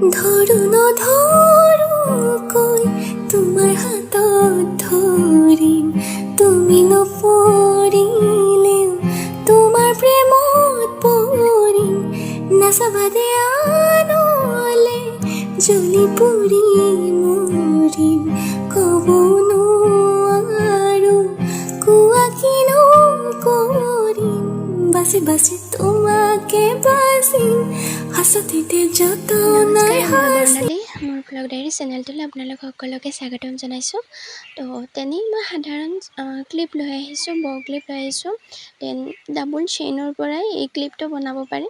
ধৰো নধৰোকৈ তোমাৰ হাতত ধৰিম, তুমি নপৰিলেও তোমাৰ প্ৰেমত পৰিম, নাচাবা দে আনলে জ্বলি পুৰি মৰিম, ক'ব নোৱাৰো কোৱা কিনো কৰিম, বাচি বাচি তোমাকে বাচিম, হাসতে যত নাই হাসি। মোৰ ব্লগ ডায়েৰী চেনেলটোলৈ আপোনালোক সকলোকে স্বাগতম জনাইছোঁ। তো তেনেই মই সাধাৰণ ক্লিপ লৈ আহিছোঁ, ব ক্লিপ লৈ আহিছোঁ। দেন ডাবল চেইনৰ পৰাই এই ক্লিপটো বনাব পাৰে।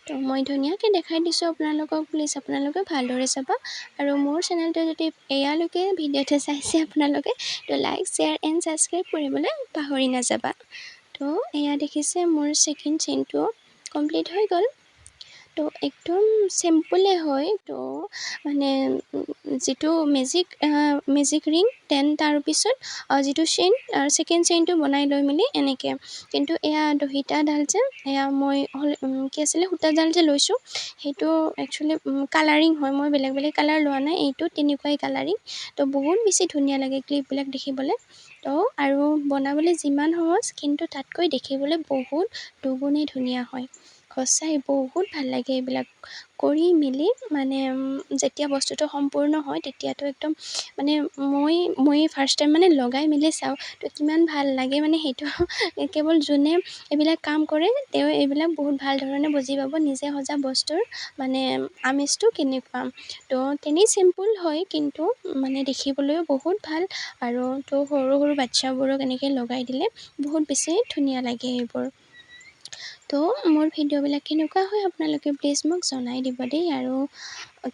তো মই ধুনীয়াকৈ দেখাই দিছোঁ আপোনালোকক, প্লিজ আপোনালোকে ভালদৰে চাবা। আৰু মোৰ চেনেলটো যদি এয়ালৈকে ভিডিঅ'টো চাইছে আপোনালোকে, তো লাইক শ্বেয়াৰ এণ্ড ছাবস্ক্ৰাইব কৰিবলৈ পাহৰি নাযাবা। তো এয়া দেখিছে মোৰ ছেকেণ্ড চেইনটো কমপ্লিট হৈ গ'ল। তো একদম চিম্পলে হয়। তো মানে যিটো মেজিক ৰিং, দেন তাৰপিছত যিটো চেইন ছেকেণ্ড চেইনটো বনাই লৈ মেলি এনেকৈ। কিন্তু এয়া দহিতাডাল যে এয়া মই কি আছিলে সূতাডাল যে লৈছোঁ, সেইটো একচুৱেলি কালাৰিং হয়, মই বেলেগ বেলেগ কালাৰ লোৱা নাই, এইটো তেনেকুৱাই কালাৰিং। তো বহুত বেছি ধুনীয়া লাগে ক্লিপবিলাক দেখিবলৈ। তো আৰু বনাবলৈ যিমান সহজ, কিন্তু তাতকৈ দেখিবলৈ বহুত দুগুণেই ধুনীয়া হয়। সঁচাই বহুত ভাল লাগে এইবিলাক কৰি মেলি। মানে যেতিয়া বস্তুটো সম্পূৰ্ণ হয় তেতিয়াতো একদম মানে মই ফাৰ্ষ্ট টাইম মানে লগাই মেলি চাওঁ, তো কিমান ভাল লাগে মানে সেইটো কেৱল যোনে এইবিলাক কাম কৰে তেওঁ এইবিলাক বহুত ভাল ধৰণে বুজি পাব, নিজে সজা বস্তুৰ মানে আমেজটো কেনেকুৱা। তো তেনেই চিম্পুল হয়, কিন্তু মানে দেখিবলৈও বহুত ভাল। আৰু তো সৰু সৰু বাচ্ছাবোৰক এনেকৈ লগাই দিলে বহুত বেছি ধুনীয়া লাগে এইবোৰ। তো মোৰ ভিডিঅ'বিলাক কেনেকুৱা হয় আপোনালোকে প্লিজ মোক জনাই দিব দেই। আৰু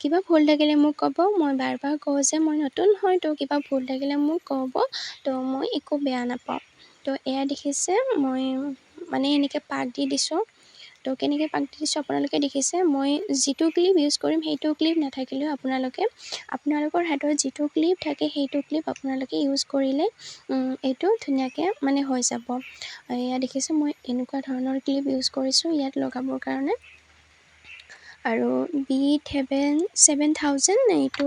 কিবা ভুল থাকিলে মোক ক'ব, মই বাৰ বাৰ কওঁ যে মই নতুন হয়, তো কিবা ভুল থাকিলে মোক ক'ব, তো মই একো বেয়া নাপাওঁ। তো এয়া দেখিছে মই মানে এনেকৈ পাক দি দিছোঁ। তো কেনেকৈ পাক দি দিছোঁ আপোনালোকে দেখিছে। মই যিটো ক্লিপ ইউজ কৰিম সেইটো ক্লিপ নাথাকিলেও আপোনালোকৰ হাতত যিটো ক্লিপ থাকে সেইটো ক্লিপ আপোনালোকে ইউজ কৰিলে এইটো ধুনীয়াকৈ মানে হৈ যাব। এয়া দেখিছে মই এনেকুৱা ধৰণৰ ক্লিপ ইউজ কৰিছোঁ ইয়াত লগাবৰ কাৰণে। আৰু B7000 এইটো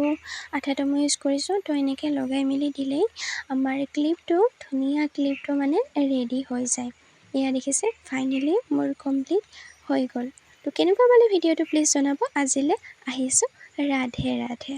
আঠাটো মই ইউজ কৰিছোঁ। তো এনেকৈ লগাই মেলি দিলেই আমাৰ ক্লিপটো ধুনীয়া ক্লিপটো মানে ৰেডি হৈ যায়। এয়া দেখিছে ফাইনেলি মোৰ কমপ্লিট হৈ গ'ল। তো কেনেকুৱা পালে ভিডিঅ'টো প্লিজ জনাব। আজিলৈ আহিছোঁ, ৰাধে ৰাধে।